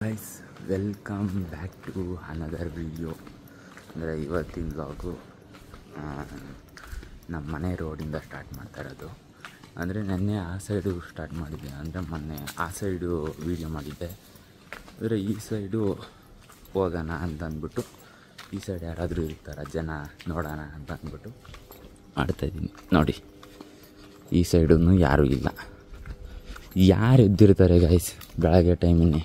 Guys welcome back to another video. ಅಂದರೆ ಇವತ್ತಿನ vlog ನಮ್ಮ ಮನೆ ರೋಡಿಂದ ಸ್ಟಾರ್ಟ್ ಮಾಡ್ತಾ ಇರೋದು. ಅಂದರೆ ನೆನ್ನೆ ಆ ಸೈಡು ಸ್ಟಾರ್ಟ್ ಮಾಡಿದ್ದೆ, ಅಂದರೆ ಮೊನ್ನೆ ಆ ಸೈಡು ವೀಡಿಯೋ ಮಾಡಿದ್ದೆ. ಅಂದರೆ ಈ ಸೈಡು ಹೋಗೋಣ ಅಂತ ಅಂದ್ಬಿಟ್ಟು, ಈ ಸೈಡ್ ಯಾರಾದರೂ ಇರ್ತಾರ ಜನ ನೋಡೋಣ ಅಂತ ಅಂದ್ಬಿಟ್ಟು ಮಾಡ್ತಾಯಿದ್ದೀನಿ. ನೋಡಿ ಈ ಸೈಡೂ ಯಾರೂ ಇಲ್ಲ. ಯಾರು ಎದ್ದಿರ್ತಾರೆ ಗೈಸ್ ಬೆಳಗ್ಗೆ ಟೈಮನ್ನೇ,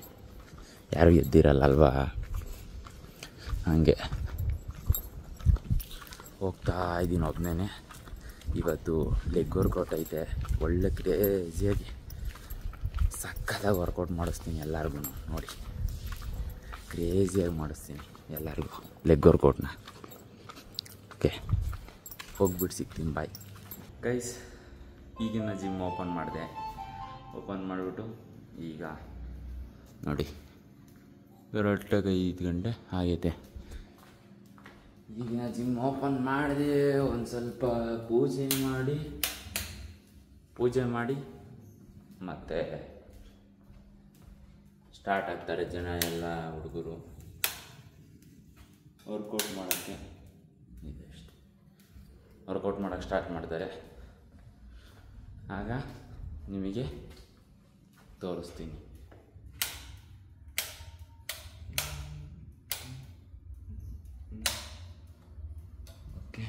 ಯಾರು ಎದ್ದಿರಲ್ಲ ಅಲ್ವಾ. ಹಾಗೆ ಹೋಗ್ತಾ ಇದ್ದೀನಿ ಒಬ್ಬನೇ. ಇವತ್ತು ಲೆಗ್ ವರ್ಕೌಟ್ ಐತೆ, ಒಳ್ಳೆ ಕ್ರೇಜಿಯಾಗಿ ಸಕ್ಕತ್ತಾಗಿ ವರ್ಕೌಟ್ ಮಾಡಿಸ್ತೀನಿ ಎಲ್ಲರಿಗೂ. ನೋಡಿ ಕ್ರೇಜಿಯಾಗಿ ಮಾಡಿಸ್ತೀನಿ ಎಲ್ಲರಿಗೂ ಲೆಗ್ ವರ್ಕೌಟ್ನ. ಓಕೆ ಹೋಗ್ಬಿಟ್ಟು ಸಿಗ್ತೀನಿ, ಬಾಯ್ ಗೈಸ್. ಈಗಿನ ಜಿಮ್ ಓಪನ್ ಮಾಡಿಬಿಟ್ಟು ಈಗ ನೋಡಿ ಕರೆಕ್ಟಾಗಿ 5 ಗಂಟೆ ಆಗೈತೆ. ಈಗಿನ ಜಿಮ್ ಓಪನ್ ಮಾಡಿದೆ. ಒಂದು ಸ್ವಲ್ಪ ಪೂಜೆ ಮಾಡಿ ಮತ್ತು ಸ್ಟಾರ್ಟ್ ಆಗ್ತಾರೆ ಜನ ಎಲ್ಲ ಹುಡುಗರು ವರ್ಕೌಟ್ ಮಾಡೋಕ್ಕೆ. ಇದಷ್ಟೇ, ವರ್ಕೌಟ್ ಮಾಡೋಕ್ಕೆ ಸ್ಟಾರ್ಟ್ ಮಾಡ್ತಾರೆ. ಆಗ ನಿಮಗೆ ತೋರಿಸ್ತೀನಿ. ಓಕೆ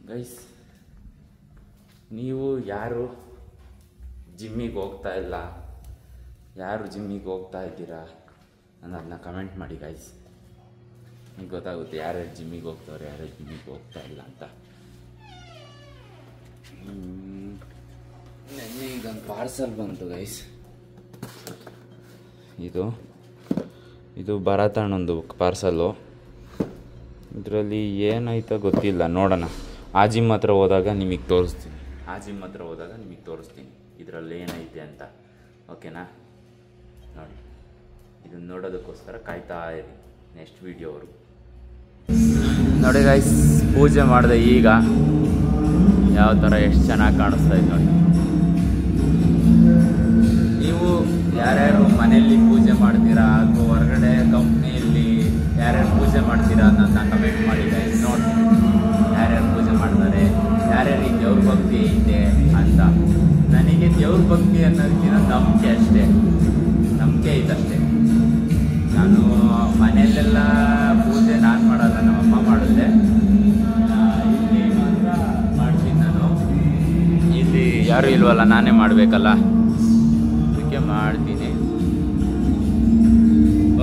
ಗೈಸ್, ನೀವು ಯಾರು ಜಿಮ್ಮಿಗೆ ಹೋಗ್ತಾ ಇಲ್ಲ, ಯಾರು ಜಿಮ್ಮಿಗೆ ಹೋಗ್ತಾ ಇದ್ದೀರಾ ಅನ್ನೋದನ್ನ ಕಮೆಂಟ್ ಮಾಡಿ ಗೈಸ್. ನಿಮ್ಗೆ ಗೊತ್ತಾಗುತ್ತೆ ಯಾರ್ಯಾರು ಜಿಮ್ಮಿಗೆ ಹೋಗ್ತಾವ್ರೆ, ಯಾರ್ಯಾರು ಜಿಮ್ಮಿಗೆ ಹೋಗ್ತಾ ಇಲ್ಲ ಅಂತ. ನೆನ್ನೆ ಇದೊಂದು ಪಾರ್ಸಲ್ ಬಂತು ಗೈಸ್. ಇದು ಭರತಣ್ಣಂದು ಪಾರ್ಸಲ್ಲು. ಇದರಲ್ಲಿ ಏನಾಯ್ತೋ ಗೊತ್ತಿಲ್ಲ, ನೋಡೋಣ. ಆ ಜಿಮ್ ಹತ್ರ ಹೋದಾಗ ನಿಮಗೆ ತೋರಿಸ್ತೀನಿ ಇದರಲ್ಲಿ ಏನೈತೆ ಅಂತ. ಓಕೆನಾ? ನೋಡಿ, ಇದನ್ನು ನೋಡೋದಕ್ಕೋಸ್ಕರ ಕಾಯ್ತಾ ಇರಿ ನೆಕ್ಸ್ಟ್ ವೀಡಿಯೋವರು. ನೋಡಿ ಗೈಸ್, ಪೂಜೆ ಮಾಡಿದೆ ಈಗ. ಯಾವ ಥರ ಎಷ್ಟು ಚೆನ್ನಾಗಿ ಕಾಣಿಸ್ತಾ ಇದೆ ನೋಡಿ. ನೀವು ಯಾರ್ಯಾರು ಮನೆಯಲ್ಲಿ ಪೂಜೆ ಮಾಡ್ತೀರಾ ಅಥವಾ ಹೊರಗಡೆ ಕಂಪ್ನಿಯಲ್ಲಿ ಯಾರ್ಯಾರು ಪೂಜೆ ಮಾಡ್ತೀರಾ ಅನ್ನೋದನ್ನ ಕಮೆಂಟ್ ಮಾಡಿ ಗೈಸ್. ನೋಡಿ ಯಾರ್ಯಾರು ಪೂಜೆ ಮಾಡ್ತಾರೆ, ಯಾರ್ಯಾರಿಗೆ ದೇವ್ರ ಭಕ್ತಿ ಐತೆ ಅಂತ. ನನಗೆ ದೇವ್ರ ಭಕ್ತಿ ಅನ್ನೋದಕ್ಕಿಂತ ನಂಬಿಕೆ ಐತಷ್ಟೇ. ನಾನು ಮನೆಯಲ್ಲೆಲ್ಲ ಪೂಜೆ ನಾನು ಮಾಡಲ್ಲ, ನಮ್ಮಮ್ಮ ಮಾಡಿದ್ರೆ. ಇಲ್ಲಿ ಮಾತ್ರ ಮಾಡ್ತೀನಿ ನಾನು. ಇಲ್ಲಿ ಯಾರೂ ಇಲ್ವಲ್ಲ, ನಾನೇ ಮಾಡಬೇಕಲ್ಲ, ಅದಕ್ಕೆ ಮಾಡ್ತೀನಿ.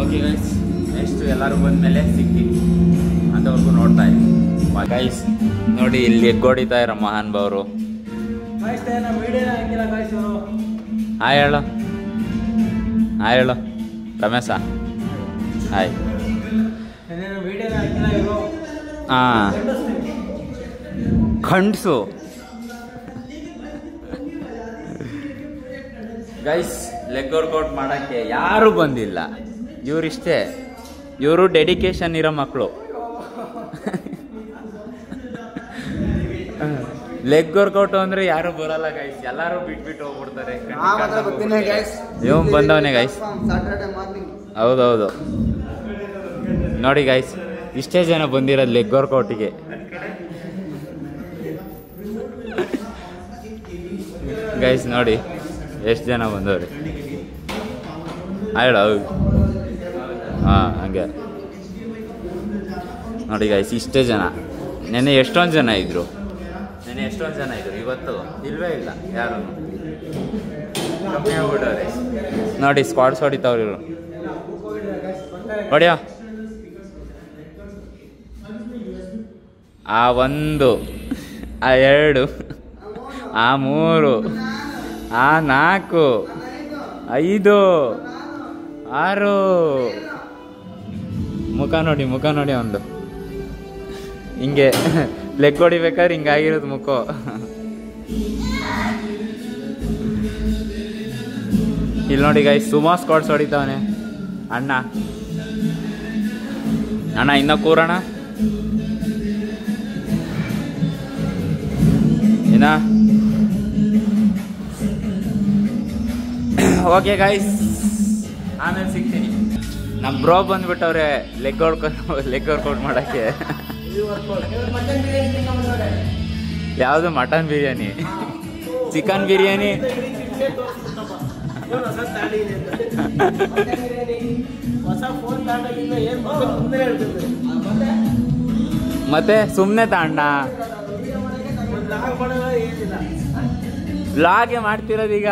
ಓಕೆ ಗೈಸ್, ನೆಕ್ಸ್ಟ್ ಎಲ್ಲರೂ ಬಂದಮೇಲೆ ಸಿಗ್ತೀನಿ. ಅಂಥವ್ರಿಗೂ ನೋಡ್ತಾ ಇದ್ದೀನಿ ಗೈಸ್. ನೋಡಿ ಇಲ್ಲಿ ಎಗ್ಗೋಡಿತಾ ಇರೋ ಮಹಾನ್ ಭಾವರು. ಹಾಯ್ ಹೇಳು ರಮೇಶ. ಹಾಯ್. ಹಾಂ, ಖಂಡ್ಸು ಗೈಸ್. ಲೆಗ್ ವರ್ಕೌಟ್ ಮಾಡೋಕ್ಕೆ ಯಾರೂ ಬಂದಿಲ್ಲ. ಇವರು ಡೆಡಿಕೇಶನ್ ಇರೋ ಮಕ್ಕಳು. ಲೆಗ್ ವರ್ಕೌಟ್ ಅಂದರೆ ಯಾರು ಬರಲ್ಲ ಗೈಸ್, ಎಲ್ಲರೂ ಬಿಟ್ಬಿಟ್ಟು ಹೋಗ್ಬಿಡ್ತಾರೆ. ಇವ್ ಬಂದವನೇ ಗೈಸ್. ಹೌದೌದು ನೋಡಿ ಗೈಸ್, ಇಷ್ಟೇ ಜನ ಬಂದಿರೋದು ಲೆಗ್ ವರ್ಕೌಟಿಗೆ. ಗೈಸ್ ನೋಡಿ ಎಷ್ಟು ಜನ ಬಂದವ್ರಿ. ಹೇಳ ಹಾಂ, ಹಂಗೆ ನೋಡಿ ಗೈಸ್, ಇಷ್ಟೇ ಜನ. ನೆನ್ನೆ ಎಷ್ಟೊಂದು ಜನ ಇದ್ರು, ಇವತ್ತು ಇಲ್ವೇ ಇಲ್ಲ ಯಾರು. ಕಮ್ಮಿ ಆಗ್ಬಿಟ್ಟವ್ರೆ ನೋಡಿ. ಸ್ಕ್ವಾಡ್ಸ್ ಹೊಡಿತಾವ್ರಿ ಇವರು. ಹೊಡಿಯೋ ಆ 1, ಆ 2, ಆ 3, ಆ 4, 5, 6. ಮುಖ ನೋಡಿ ಒಂದು ಹಿಂಗೆ ಲೆಗ್ ಹೊಡಿಬೇಕಾದ್ರೆ ಹಿಂಗಾಗಿರೋದು ಮುಖ. ಇಲ್ಲಿ ನೋಡಿ ಗೈಸ್, ಸುಮಾ ಸ್ಕ್ವಾಡ್ಸ್ ಹೊಡಿತಾವನೆ ಅಣ್ಣ. ಅಣ್ಣ ಇನ್ನೂ ಕೂರಣ ಏನ ಓಕೆ ಗೈಸ್, ಆಮೇಲೆ ಸಿಗ್ತೀನಿ. ನಮ್ಮ ಬ್ರೋ ಬಂದ್ಬಿಟ್ಟವ್ರೆ ಲೆಗ್ ವರ್ಕೌಟ್ ಮಾಡಕ್ಕೆ. ಯಾವುದು ಮಟನ್ ಬಿರಿಯಾನಿ, ಚಿಕನ್ ಬಿರಿಯಾನಿ, ಮತ್ತೆ ಸುಮ್ಮನೆ ತಾಂಡ ವ್ಲಾಗೆ ಮಾಡ್ತಿರೋದೀಗ.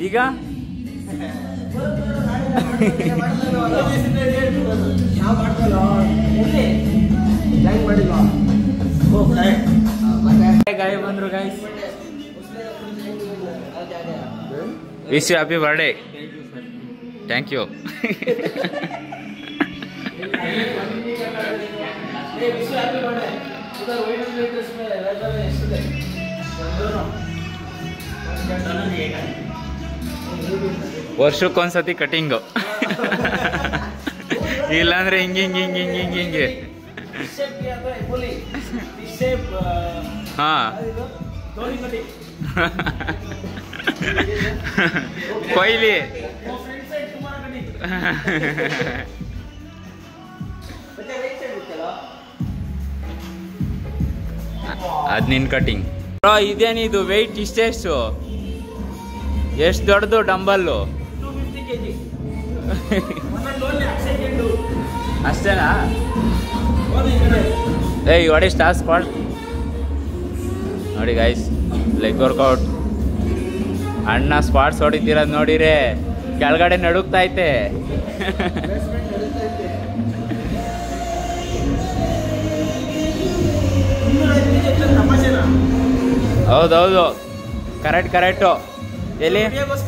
ಈಗ ಗಾಯ ಬಂದ್ರು guys. Wish you happy birthday. Thank you. ವರ್ಷಕ್ಕೊಂದ್ಸತಿ ಕಟಿಂಗು, ಇಲ್ಲಾಂದ್ರೆ ಹಿಂಗೆ ಹಾ ಕೊಯ್ಲಿ. ಅದ್ ನಿನ್ ಕಟಿಂಗ್. ಇದೇನಿದು ವೆಯ್ಟ್ ಇಷ್ಟೆಷ್ಟು? ಎಷ್ಟು ದೊಡ್ಡದು ಡಂಬಲ್ಲು? ಅಷ್ಟೇನಾ? ಏಯ್ ವಾಟ್ ಇಸ್ ಟಾಸ್ಕ್ ಕಾಲ್ಡ್? ನೋಡಿ ಗೈಸ್, ಲೆಗ್ ವರ್ಕೌಟ್. ಅಣ್ಣ ಸ್ಕ್ವಾಟ್ಸ್ ಹೊಡಿತಿರೋದು ನೋಡಿರೆ ಕೆಳಗಡೆ ನಡುಕ್ತೈತೆ. ಹೌದೌದು, ಕರೆಕ್ಟು. ಎಲ್ಲಿ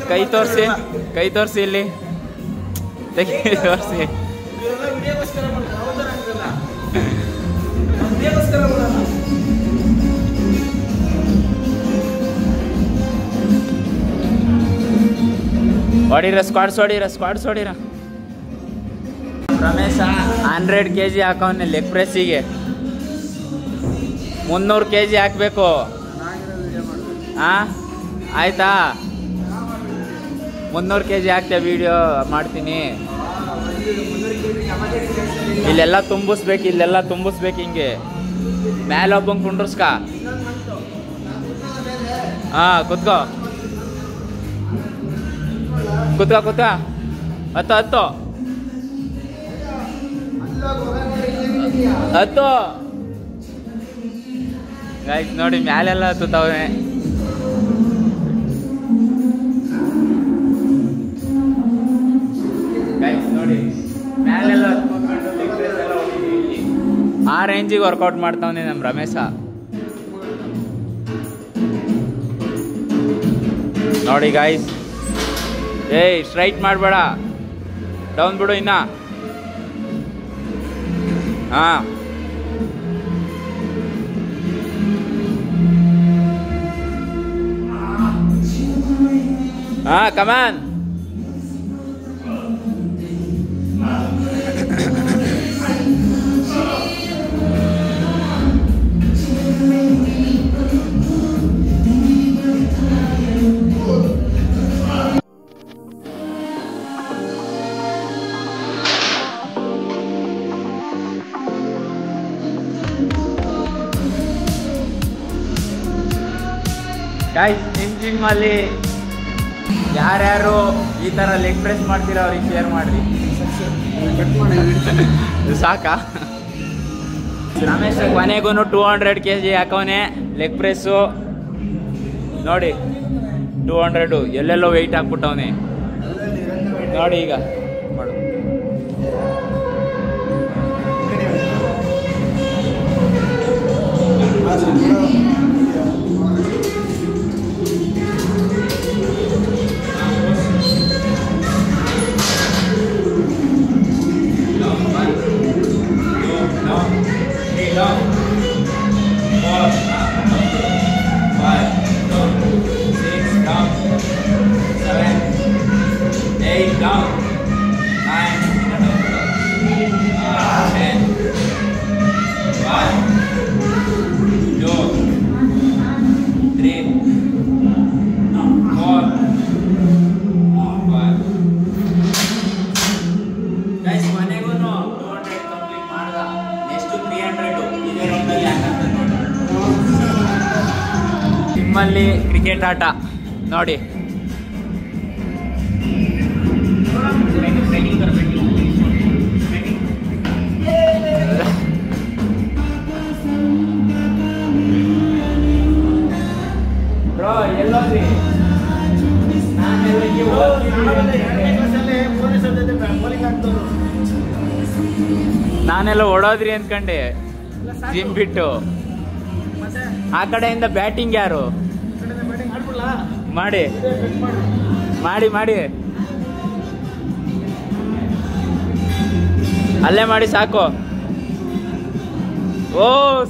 ಕೈ ತೋರಿಸಿ ಇಲ್ಲಿ ತೋರಿಸಿ. ಹೊಡಿರ ಸ್ಕ್ವಾಡ್ಸ್ ಹೊಡಿರ. ರಮೇಶ 100 kg ಹಾಕವನ್ನೇ ಲೆಗ್ ಪ್ರೆಸ್ಸಿಗೆ. 300 kg ಹಾಕಬೇಕು. ಆಯ್ತಾ? 300 kg ಹಾಕ್ತೆ, ವಿಡಿಯೋ ಮಾಡ್ತೀನಿ. ಇಲ್ಲೆಲ್ಲ ತುಂಬಿಸ್ಬೇಕು ಹಿಂಗೆ. ಮೇಲೆ ಒಬ್ಬಂಗೆ ಕುಂಡ್ರಸ್ಕ. ಕುತ್ಕೋ. ಹತ್ತು ಗೈಸ್ ನೋಡಿ, ಮ್ಯಾಲೆಲ್ಲ ಹತ್ತುತ್ತವೆ. ಗೈಸ್ ನೋಡಿ, ಮ್ಯಾಲೆಲ್ಲ ಆ ರೇಂಜಿಗೆ ವರ್ಕೌಟ್ ಮಾಡ್ತಾವನೆ ನಮ್ಮ ರಮೇಶ. ನೋಡಿ ಗೈಸ್, ಏಯ್ ಸ್ಟ್ರೈಟ್ ಮಾಡಬೇಡ, ಡೌನ್ ಬಿಡು ಇನ್ನ. ಕಮಾನ್. ಗೈಸ್, ನಿಮ್ಮ ಜಿಮ್ಮಲ್ಲಿ ಯಾರ್ಯಾರು ಈ ಥರ ಲೆಗ್ ಪ್ರೆಸ್ ಮಾಡ್ತೀರಾ ಅವ್ರಿಗೆ ಶೇರ್ ಮಾಡಿರಿ. ಸಾಕಾ? ರಮೇಶ್ ಕೊನೆಗೂ 200 kg ಹಾಕವನೆ ಲೆಗ್ ಪ್ರೆಸ್ಸು. ನೋಡಿ 200 ಎಲ್ಲೆಲ್ಲೋ ವೆಯ್ಟ್ ಹಾಕ್ಬಿಟ್ಟವನೆ ನೋಡಿ. ಈಗ ಮಾಡು. ನಿಮ್ಮಲ್ಲಿ ಕ್ರಿಕೆಟ್ ಆಟ ನೋಡಿ. ಬ್ರೋ ಎಲ್ಲೋದ್ರಿ? ನಾನೆಲ್ಲ ಓಡೋದ್ರಿ ಅನ್ಕಂಡೆ ಜಿಮ್ ಬಿಟ್ಟು. ಆ ಕಡೆಯಿಂದ ಬ್ಯಾಟಿಂಗ್ ಯಾರು? ಮಾಡಿ ಮಾಡಿ ಮಾಡಿ ಅಲ್ಲೇ ಮಾಡಿ ಸಾಕು. ಓ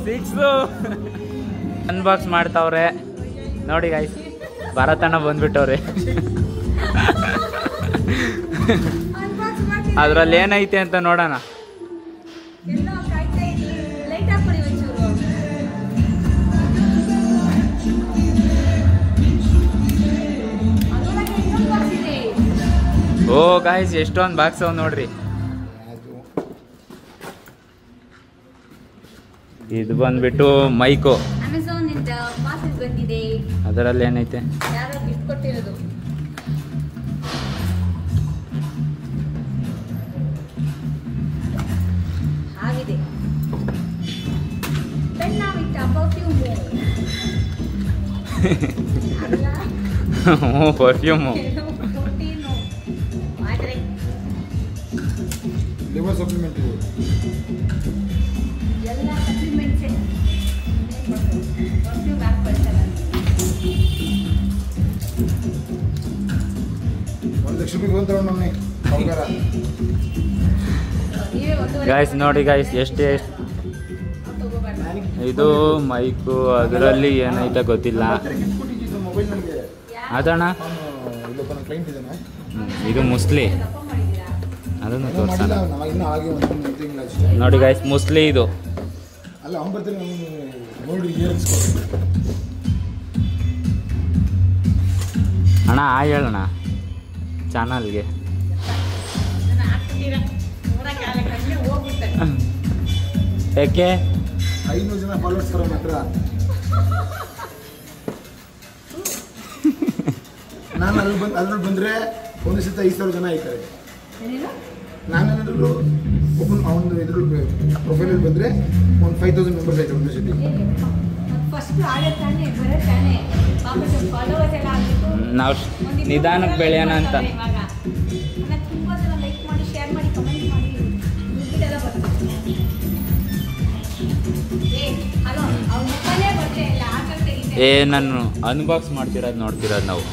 6 ಅನ್ಬಾಕ್ಸ್ ಮಾಡ್ತಾವ್ರೆ ನೋಡಿ ಗಾಯ್ಸ್. ಭರತಣ್ಣ ಬಂದ್ಬಿಟ್ಟವ್ರೆ. ಅದ್ರಲ್ಲಿ ಏನೈತೆ ಅಂತ ನೋಡೋಣ. ಓ ಗಾಯ್ಸ್ ಎಷ್ಟೊಂದು ಬಾಕ್ಸ್ ಅವ್ ನೋಡ್ರಿ. ಇದು ಬಂದ್ಬಿಟ್ಟು ಮೈಕು. ಅದರಲ್ಲಿ ಏನೈತೆ? ಪರ್ಫ್ಯೂಮು. ಲಿವರ್ ಸಪ್ಲಿಮೆಂಟ್ ಎಲ್ಲ ಸಪ್ಲಿಮೆಂಟ್ಸ್ ಪರ್ಫ್ಯೂಮ್ ಹಾಕಿ ಬರ್ತಾರೆ. 1 ಲಕ್ಷ ರೂಪಾಯಿ ತಗೊಂಡ್ರೆ ಗಾಯ್ಸ್ ನೋಡಿ ಗಾಯ್ಸ್ ಎಷ್ಟು ಇದು ಮೈಕು. ಅದರಲ್ಲಿ ಏನೈತೆ ಗೊತ್ತಿಲ್ಲ. ಅದಣ್ಣ ಇದು ಮುಸ್ಲಿ. ಅದನ್ನು ತೋರಿಸೋಣ ನೋಡಿ ಗಾಯ್ಸ್. ಮುಸ್ಲಿ ಇದು. ಅಣ್ಣ ಹೇಳೋಣ ಚಾನಲ್ಗೆ. ಯಾಕೆ 500 ಜನ ಫಾಲೋವರ್ಸ್ ಬರೋ ಮಾತ್ರ. ನಾನು ಅದ್ರಲ್ಲಿ ಬಂದರೆ ಒಂದು ಸತ 5,000 ಜನ ಆಯ್ತಾರೆ. ನಾನೇನಾದರೂ ಒಂದು ಇದ್ರ ಪ್ರೊಫೈಲಲ್ಲಿ ಬಂದರೆ ಒಂದು 5,000 ಮೆಂಬರ್ಸ್ ಆಯ್ತು ಒಂದು ಸತಿ. ನಾವು ನಿಧಾನಕ್ಕೆ ಬೆಳೆಯೋಣ ಅಂತ. ನಾನು ಅನ್ಬಾಕ್ಸ್ ಮಾಡ್ತಿರೋದು ನೋಡ್ತಿರೋದು ನಾವು.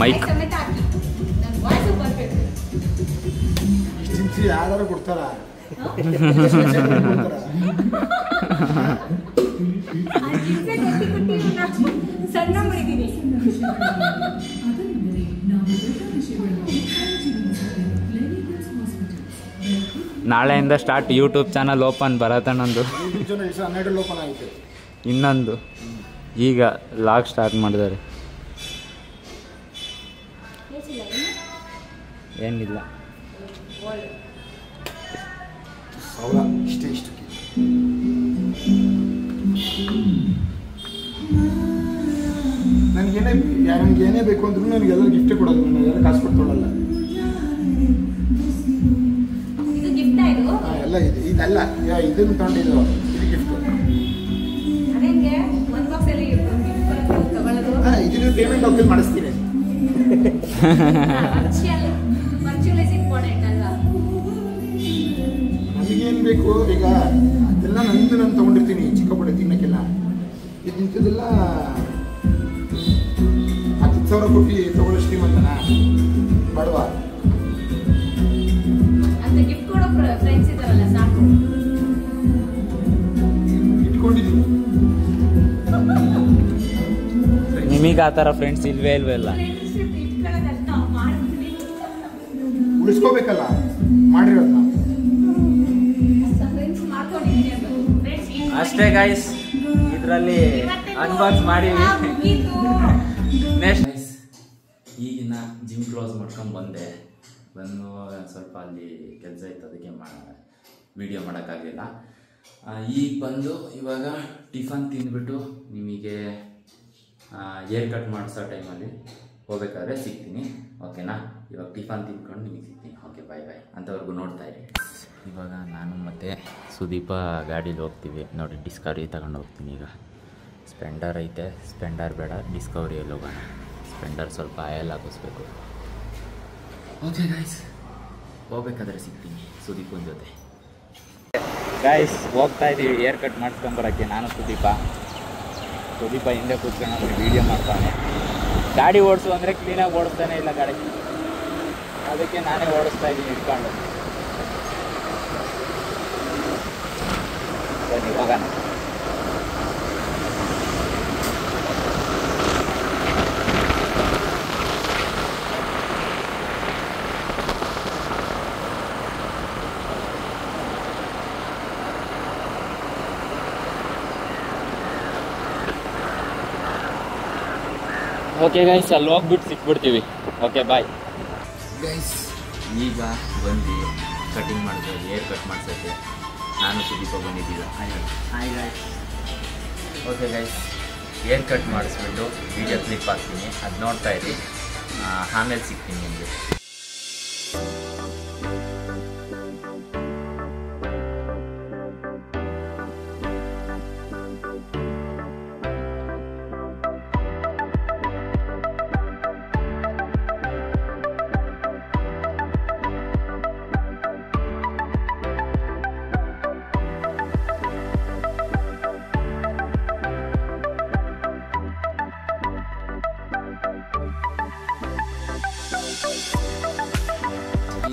ಮೈಕ್ ಯಾರು ಕೊಡ್ತಾರ? ನಾಳೆಯಿಂದ ಸ್ಟಾರ್ಟ್ ಯೂಟ್ಯೂಬ್ ಚಾನಲ್ ಓಪನ್. ಭರತಣ್ಣಂದು ಓಪನ್ ಆಯಿತು. ಇನ್ನೊಂದು ಈಗ ಲಾಗ್ ಸ್ಟಾರ್ಟ್ ಮಾಡಿದ್ದಾರೆ. ಏನಿಲ್ಲ ಇಷ್ಟೇ. ನನಗೇನೇ ಬೇಕು ಅಂದ್ರೂ ನನಗೆಲ್ಲ ಗಿಫ್ಟ್ ಕೊಡೋದು. ನಾನು ಎಲ್ಲ ಕಾಸು ಕೊಡ್ಕೊಳ್ಳಲ್ಲ. ಎಲ್ಲ ಇದೆ. ಇದೆಲ್ಲ ಇದನ್ನು ತಗೊಂಡಿದ್ದು ಇದು ಗಿಫ್ಟ್. ಇದನ್ನು ಪೇಮೆಂಟ್ ಹೋಗಿ ಮಾಡಿಸ್ತೀನಿ. ನನಗೇನು ಬೇಕು ಈಗ ಅದೆಲ್ಲ ನಂದು ನಾನು ತೊಗೊಂಡಿರ್ತೀನಿ. ಚಿಕ್ಕ ಪುಟ್ಟ ತಿನ್ನಕ್ಕೆಲ್ಲ ಇದು ಇಂಥದ್ದೆಲ್ಲ 10,000 ಕೊಟ್ಟು ತೊಗೊಳ್ಳೋ ಶ್ರೀಮಂತನ ಬಡವ. ಇಟ್ಕೊಂಡಿದ್ದೀನಿ. ನಿಮಗೆ ಆ ಥರ ಫ್ರೆಂಡ್ಸ್ ಇಲ್ವೇ ಇಲ್ವಲ್ಲ? ಉಳಿಸ್ಕೋಬೇಕಲ್ಲ ಮಾಡಿರೋದನ್ನ. ಇಷ್ಟೇ ಗೈಸ್, ಇದರಲ್ಲಿ ಅನ್ಬಾಕ್ಸ್ ಮಾಡಿವಿ. ನೆಕ್ಸ್ಟ್ ಈಗಿನ ಜಿಮ್ ಕ್ಲೋಸ್ ಮಾಡ್ಕೊಂಡು ಬಂದು ಸ್ವಲ್ಪ ಅಲ್ಲಿ ಕೆಲಸ ಇತ್ತು, ಅದಕ್ಕೆ ವಿಡಿಯೋ ಮಾಡೋಕ್ಕಾಗಲಿಲ್ಲ. ಈಗ ಬಂದು ಇವಾಗ ಟಿಫನ್ ತಿಂದ್ಬಿಟ್ಟು ನಿಮಗೆ ಏರ್ ಕಟ್ ಮಾಡಿಸೋ ಟೈಮಲ್ಲಿ ಹೋಗ್ಬೇಕಾದ್ರೆ ಸಿಗ್ತೀನಿ, ಓಕೆನಾ? ಇವಾಗ ಟಿಫನ್ ತಿಂದ್ಕೊಂಡು ನಿಮಗೆ ಸಿಗ್ತೀನಿ. ಓಕೆ, ಬಾಯ್ ಬಾಯ್. ಅಂಥವ್ರಿಗೂ ನೋಡ್ತಾ ಇರಿ. ಇವಾಗ ನಾನು ಮತ್ತು ಸುದೀಪ ಗಾಡೀಲಿ ಹೋಗ್ತೀವಿ ನೋಡಿ. ಡಿಸ್ಕವರಿ ತಗೊಂಡು ಹೋಗ್ತೀನಿ. ಈಗ ಸ್ಪೆಂಡರ್ ಐತೆ, ಸ್ಪೆಂಡರ್ ಬೇಡ, ಡಿಸ್ಕವರಿಯಲ್ಲಿ ಹೋಗೋಣ. ಸ್ಪೆಂಡರ್ ಸ್ವಲ್ಪ ಆಯಲ್ ಹಾಕಿಸ್ಬೇಕು. ಓಕೆ ಗೈಸ್, ಹೋಗ್ಬೇಕಾದ್ರೆ ಸಿಗ್ತೀನಿ ಸುದೀಪನ ಜೊತೆ. ಗೈಸ್, ಹೋಗ್ತಾ ಇದ್ದೀವಿ ಏರ್ ಕಟ್ ಮಾಡಿಸ್ಕೊಂಬರೋಕ್ಕೆ. ನಾನು ಸುದೀಪ ಹಿಂದೆ ಕೂತ್ಕೊಂಡು ವೀಡಿಯೋ ಮಾಡ್ತಾನೆ. ಗಾಡಿ ಓಡಿಸು ಅಂದರೆ ಕ್ಲೀನಾಗಿ ಓಡಿಸ್ತಾನೆ ಇಲ್ಲ ಗಾಡಿ, ಅದಕ್ಕೆ ನಾನೇ ಓಡಿಸ್ತಾ ಇದ್ದೀನಿ ಇಟ್ಕೊಂಡು. ಬನ್ನಿ ಹೋಗೋಣ. ಓಕೆ ಗೈಸ್, ಅಲ್ಲಿ ಹೋಗ್ಬಿಟ್ಟು ಸಿಕ್ಬಿಡ್ತೀವಿ. ಓಕೆ, ಬಾಯ್ ಗೈಸ್. ಈಗ ಬಂದು ಕಟಿಂಗ್ ಮಾಡಿದ್ವಿ, ಏರ್ ಕಟ್ ಮಾಡ್ಸೋಕ್ಕೆ ನಾನು ಸುದೀಪ ಬಂದಿದ್ದೀವಿ. Hi guys. Okay guys, air cut ಮಾಡಿಸ್ಬಿಟ್ಟು ವೀಡಿಯೋ ಕ್ಲಿಪ್ ಹಾಕ್ತೀನಿ, ಅದು ನೋಡ್ತಾ ಇರಿ. ಆಮೇಲೆ ಸಿಗ್ತೀನಿ ನಿಮಗೆ.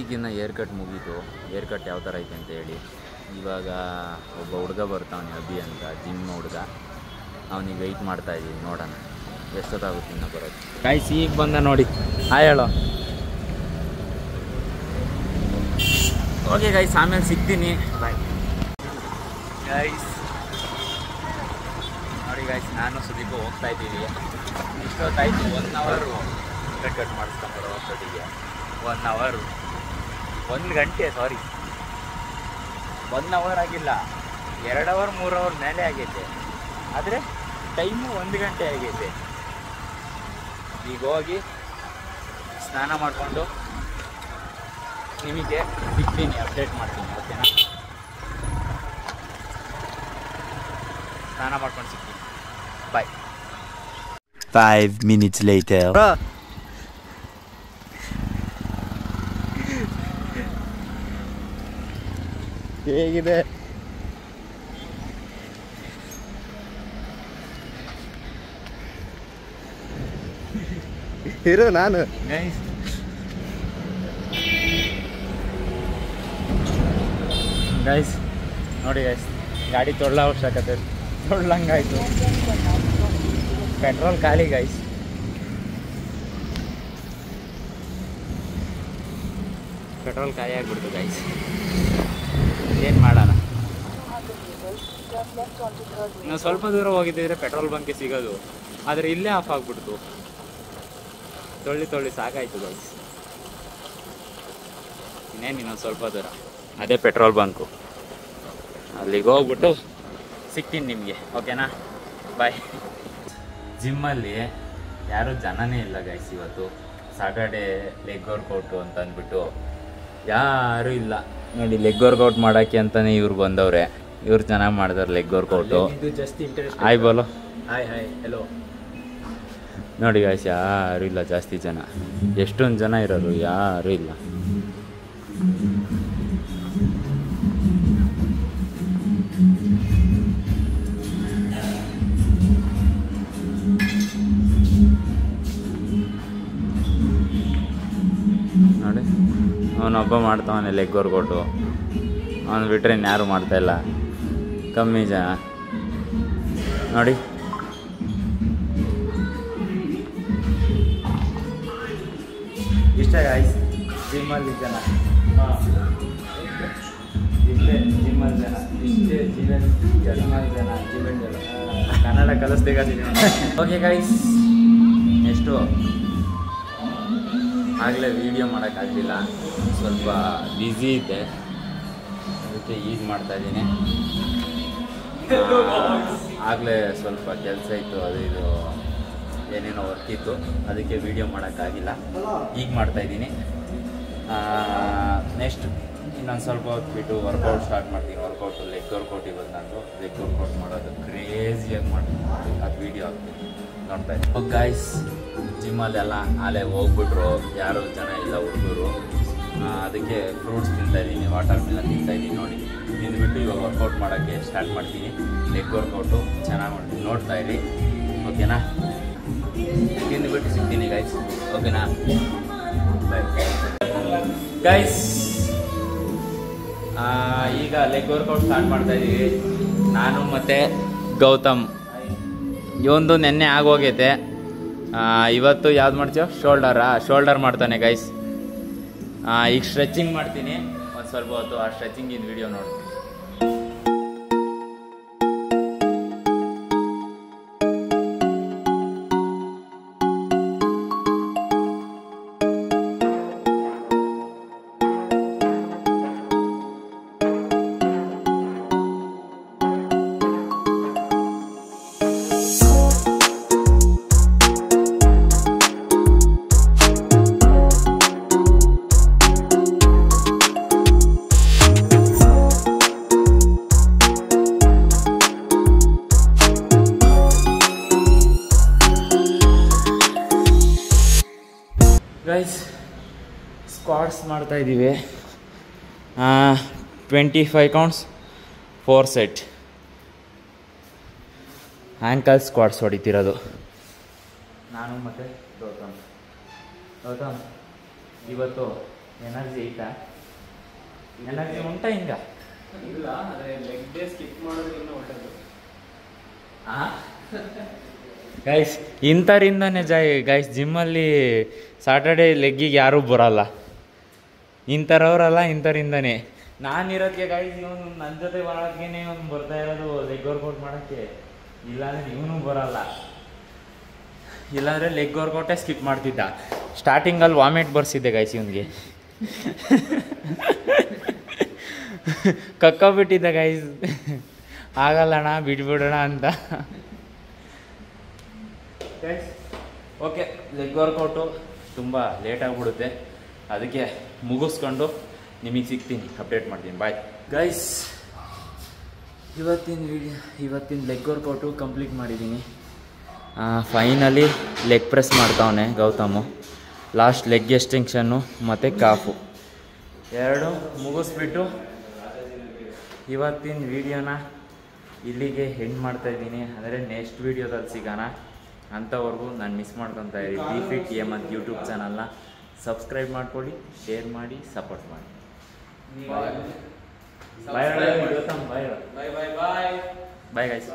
ಈಗಿನ ಏರ್ ಕಟ್ ಮುಗೀತು. ಏರ್ ಕಟ್ ಯಾವ ಥರ ಐತೆ ಅಂತ ಹೇಳಿ. ಇವಾಗ ಒಬ್ಬ ಹುಡುಗ ಬರ್ತಾವನೆ, ಅಭಿ ಅಂತ, ಜಿಮ್ ಹುಡುಗ. ಅವನಿಗೆ ವೆಯ್ಟ್ ಮಾಡ್ತಾಯಿದ್ದೀವಿ, ನೋಡೋಣ ಎಷ್ಟೊತ್ತಾಗುತ್ತೆ ಇನ್ನು ಬರೋದು. ಗೈಸ್, ಈಗ ಬಂದ ನೋಡಿ. ಹಾಯ್ ಹೇಳೋ. ಓಕೆ ಗೈಸ್, ಆಮೇಲೆ ಸಿಗ್ತೀನಿ, ಬಾಯ್ ಗೈಸ್. ನೋಡಿ ಗೈಸ್, ನಾನು ಸುದೀಪ ಹೋಗ್ತಾ ಇದ್ದೀವಿ. ಇಷ್ಟೊತ್ತಾಯ್ತು, 1 ಅವರ್ ಕಟ್ ಮಾಡಿಸ್ಕೊಂಬರೋ ಅಷ್ಟೊತ್ತಿಗೆ. 1 ಅವರ್, 1 ಗಂಟೆ, ಸಾರಿ 1 ಅವರ್ ಆಗಿಲ್ಲ, 2 ಅವರ್ 3 ಅವರ್ ಮೇಲೆ ಆಗೈತೆ. ಆದರೆ ಟೈಮು 1 ಗಂಟೆ ಆಗೈತೆ. ಈಗ ಹೋಗಿ ಸ್ನಾನ ಮಾಡಿಕೊಂಡು ನಿಮಗೆ ಸಿಗ್ತೀನಿ, ಅಪ್ಡೇಟ್ ಮಾಡ್ತೀನಿ, ಓಕೆನಾ? ಸ್ನಾನ ಮಾಡ್ಕೊಂಡು ಸಿಗ್ತೀನಿ, ಬಾಯ್. 5 minutes later. ಹೇಗಿದೆ? ಇರು ನಾನು ಗೈಸ್ ನೋಡಿ ಗೈಸ್, ಗಾಡಿ ತೊಳ್ಳ ಅವಶ್ಯಕತೆ, ತೊಳ್ಳಂಗಾಯ್ತು. ಪೆಟ್ರೋಲ್ ಖಾಲಿ ಗೈಸ್. ಪೆಟ್ರೋಲ್ ಖಾಲಿ ಆಗಿಬಿಡ್ತು ಗೈಸ್. ಏನು ಮಾಡೋಣ? ನಾವು ಸ್ವಲ್ಪ ದೂರ ಹೋಗಿದ್ದಿದ್ರೆ ಪೆಟ್ರೋಲ್ ಬಂಕೆ ಸಿಗೋದು, ಆದರೆ ಇಲ್ಲೇ ಆಫ್ ಆಗಿಬಿಡ್ತು. ತೊಳ್ಳಿ ಸಾಕಾಯ್ತು ಗೈಸ್. ಇನ್ನೇನು ಇನ್ನೊಂದು ಸ್ವಲ್ಪ ದೂರ, ಅದೇ ಪೆಟ್ರೋಲ್ ಬಂಕು. ಅಲ್ಲಿಗೆ ಹೋಗ್ಬಿಟ್ಟು ಸಿಗ್ತೀನಿ ನಿಮಗೆ, ಓಕೆನಾ? ಬಾಯ್. ಜಿಮ್ಮಲ್ಲಿ ಯಾರೂ ಜನನೇ ಇಲ್ಲ ಗೈಸ್. ಇವತ್ತು ಸಾಟರ್ಡೇ ಲೆಗ್ ವರ್ಕೌಟು ಅಂತ ಅಂದ್ಬಿಟ್ಟು ಯಾರೂ ಇಲ್ಲ ನೋಡಿ. ಲೆಗ್ ವರ್ಕೌಟ್ ಮಾಡೋಕ್ಕೆ ಅಂತಲೇ ಇವ್ರು ಬಂದವ್ರೆ. ಇವ್ರು ಚೆನ್ನಾಗಿ ಮಾಡಿದಾರೆ ಲೆಗ್ ವರ್ಕೌಟು. ಹಾಯ್ ಬೋಲೋ. Hi hello. ನೋಡಿ ಗೈಸ್, ಯಾರೂ ಇಲ್ಲ ಜಾಸ್ತಿ ಜನ. ಎಷ್ಟೊಂದು ಜನ ಇರೋರು, ಯಾರೂ ಇಲ್ಲ. ನೋಡಿ, ಅವನೊಬ್ಬ ಮಾಡ್ತಾವನೆ ಲೆಗ್ ವರ್ಕೌಟು. ಅವನು ಬಿಟ್ಟರೆ ಇನ್ಯಾರು ಮಾಡ್ತಾಯಿಲ್ಲ, ಕಮ್ಮಿ ಜನ ನೋಡಿ. ಇಷ್ಟ ಗಾಯ್ಸ್ ಜಿಮ್ಮಲ್ಲಿ ಜನ. ಇಷ್ಟೇ ಜಿಮ್ಮಲ್ಲಿ ಜಿಮ್ಮಲ್ ಜನ ಇಷ್ಟೇ ಜೀವನ್ ಜನ್ಮಲ್ ಜನ ಜೀವನ್ ಜನ ಕನ್ನಡ ಕಲಿಸ್ಬೇಕ ಓಕೆ ಗೈಸ್ ನೆಕ್ಸ್ಟು ಆಗಲೇ ವೀಡಿಯೋ ಮಾಡೋಕ್ಕಾಗಲಿಲ್ಲ, ಸ್ವಲ್ಪ ಬ್ಯುಸಿ ಇದ್ದೆ, ಅದಕ್ಕೆ ಈಗ ಮಾಡ್ತಾಯಿದ್ದೀನಿ. ಆಗಲೇ ಸ್ವಲ್ಪ ಕೆಲಸ ಇತ್ತು, ಅದು ಇದು ಏನೇನೋ ವರ್ಕ್ ಇತ್ತು, ಅದಕ್ಕೆ ವೀಡಿಯೋ ಮಾಡೋಕ್ಕಾಗಿಲ್ಲ. ಈಗ ಮಾಡ್ತಾಯಿದ್ದೀನಿ. ನೆಕ್ಸ್ಟ್ ಇನ್ನೊಂದು ಸ್ವಲ್ಪ ಹೊತ್ತು ಬಿಟ್ಟು ವರ್ಕೌಟ್ ಸ್ಟಾರ್ಟ್ ಮಾಡ್ತೀನಿ. ಲೆಗ್ ವರ್ಕೌಟ್ ಇವತ್ತು ನಾನು ಲೆಗ್ ವರ್ಕೌಟ್ ಮಾಡೋದು ಕ್ರೇಜಿಯಾಗಿ ಮಾಡ್ತೀನಿ, ಅದು ವೀಡಿಯೋ ಹಾಕ್ತೀನಿ, ನೋಡ್ತಾ ಇದ್ದೀನಿ. ಗಾಯ್ಸ್ ಜಿಮ್ಮಲ್ಲೆಲ್ಲ ಆಲೇ ಹೋಗ್ಬಿಟ್ರು, ಯಾರು ಜನ ಇಲ್ಲ ಹುಡುಗರು, ಅದಕ್ಕೆ ಫ್ರೂಟ್ಸ್ ತಿಂತಾಯಿದ್ದೀನಿ, ವಾಟರ್ ಮಿಲನ್ ತಿಂತಾಯಿದ್ದೀನಿ. ನೋಡಿ ತಿಂದುಬಿಟ್ಟು ಇವಾಗ ವರ್ಕೌಟ್ ಮಾಡೋಕ್ಕೆ ಸ್ಟಾರ್ಟ್ ಮಾಡ್ತೀನಿ. ಲೆಗ್ ವರ್ಕೌಟು ಚೆನ್ನಾಗಿ ಮಾಡ್ತೀನಿ, ನೋಡ್ತಾ ಇರಿ. ಓಕೆನಾ? ತಿಂದುಬಿಟ್ಟು ಸಿಗ್ತೀನಿ ಗೈಸ್. ಓಕೆನಾ? Bye guys. ಈಗ ಲೆಗ್ ವರ್ಕೌಟ್ ಸ್ಟಾರ್ಟ್ ಮಾಡ್ತಾಯಿದ್ದೀವಿ, ನಾನು ಮತ್ತು ಗೌತಮ್. ಇವೊಂದು ನೆನ್ನೆ ಆಗೋಗೈತೆ. ಇವತ್ತು ಯಾವ್ದು ಮಾಡ್ತೀವೋ ಶೋಲ್ಡರ್ ಮಾಡ್ತಾನೆ ಗೈಸ್. ಈಗ ಸ್ಟ್ರೆಚಿಂಗ್ ಮಾಡ್ತೀನಿ ಒಂದು ಸ್ವಲ್ಪ ಹೊತ್ತು, ಆ ಸ್ಟ್ರೆಚಿಂಗಿನ ವಿಡಿಯೋ ನೋಡಿ. ಗೈಸ್ ಸ್ಕ್ವಾಟ್ಸ್ ಮಾಡ್ತಾಯಿದ್ದೀವಿ. 25 ಕೌಂಟ್ಸ್ 4 ಸೆಟ್ ಆ್ಯಂಕಲ್ ಸ್ಕ್ವಾಟ್ಸ್ ಹೊಡಿತಿರೋದು ನಾನು ಮತ್ತು ಗೌತಮ್. ಇವತ್ತು ಎನರ್ಜಿ ಐತಾ? ಎನರ್ಜಿ ಉಂಟಾ ಹಿಂಗ? ಇಲ್ಲ, ಆದರೆ ಲೆಗ್ ಡೇ ಸ್ಕಿಪ್ ಮಾಡೋದು ಇನ್ನೂ ಒಳ್ಳೆಯದು. ಗೈಸ್ ಇಂಥರಿಂದನೇ ಗೈಸ್ ಜಿಮ್ಮಲ್ಲಿ ಸಾಟರ್ಡೇ ಲೆಗ್ಗಿಗೆ ಯಾರೂ ಬರೋಲ್ಲ, ಇಂಥರವರಲ್ಲ, ಇಂಥರಿಂದನೇ ನಾನಿರೋದಕ್ಕೆ. ಗೈಸ್ ಇವನು ನನ್ನ ಜೊತೆ ಬರೋಕ್ಕೇನೆ ಇವನು ಬರ್ತಾ ಇರೋದು ಲೆಗ್ ವರ್ಕೌಟ್ ಮಾಡೋಕ್ಕೆ, ಇಲ್ಲಾಂದರೆ ಇವನು ಬರೋಲ್ಲ. ಇಲ್ಲಾಂದರೆ ಲೆಗ್ ವರ್ಕೌಟೇ ಸ್ಕಿಪ್ ಮಾಡ್ತಿದ್ದ. ಸ್ಟಾರ್ಟಿಂಗಲ್ಲಿ ವಾಮಿಟ್ ಬರ್ಸಿದ್ದೆ ಗೈಸ್ ಇವನಿಗೆ, ಕಕ್ಕೋಬಿಟ್ಟಿದ್ದ ಗೈಸ್, ಆಗಲ್ಲಣ್ಣ ಬಿಟ್ಬಿಡೋಣ ಅಂತ. ಓಕೆ, ಲೆಗ್ ವರ್ಕೌಟು ತುಂಬ ಲೇಟಾಗಿಬಿಡುತ್ತೆ, ಅದಕ್ಕೆ ಮುಗಿಸ್ಕೊಂಡು ನಿಮಗೆ ಸಿಗ್ತೀನಿ, ಅಪ್ಡೇಟ್ ಮಾಡ್ತೀನಿ. Bye guys. ಇವತ್ತಿನ ಲೆಗ್ ವರ್ಕೌಟು ಕಂಪ್ಲೀಟ್ ಮಾಡಿದ್ದೀನಿ. ಫೈನಲಿ ಲೆಗ್ ಪ್ರೆಸ್ ಮಾಡ್ತಾವನೆ ಗೌತಮು. ಲಾಸ್ಟ್ ಲೆಗ್ ಎಕ್ಸ್ಟೆನ್ಷನ್ನು ಮತ್ತು ಕಾಫು ಎರಡು ಮುಗಿಸ್ಬಿಟ್ಟು ಇವತ್ತಿನ ವೀಡಿಯೋನ ಇಲ್ಲಿಗೆ ಎಂಡ್ ಮಾಡ್ತಾಯಿದ್ದೀನಿ. ಅಂದರೆ ನೆಕ್ಸ್ಟ್ ವೀಡಿಯೋದಲ್ಲಿ ಸಿಗೋಣ. ಅಂಥವ್ರಿಗೂ ನಾನು ಮಿಸ್ ಮಾಡ್ಕೊತಾ ಇದ್ದೀನಿ. ಡಿಫಿಟ್ ಹೇಮಂತ್ ಯೂಟ್ಯೂಬ್ ಚಾನಲ್ನ ಸಬ್ಸ್ಕ್ರೈಬ್ ಮಾಡ್ಕೊಳ್ಳಿ, ಶೇರ್ ಮಾಡಿ, ಸಪೋರ್ಟ್ ಮಾಡಿ. ಬಾಯ್ ಬಾಯ್ ಬಾಯ್ ಗೈಸ್.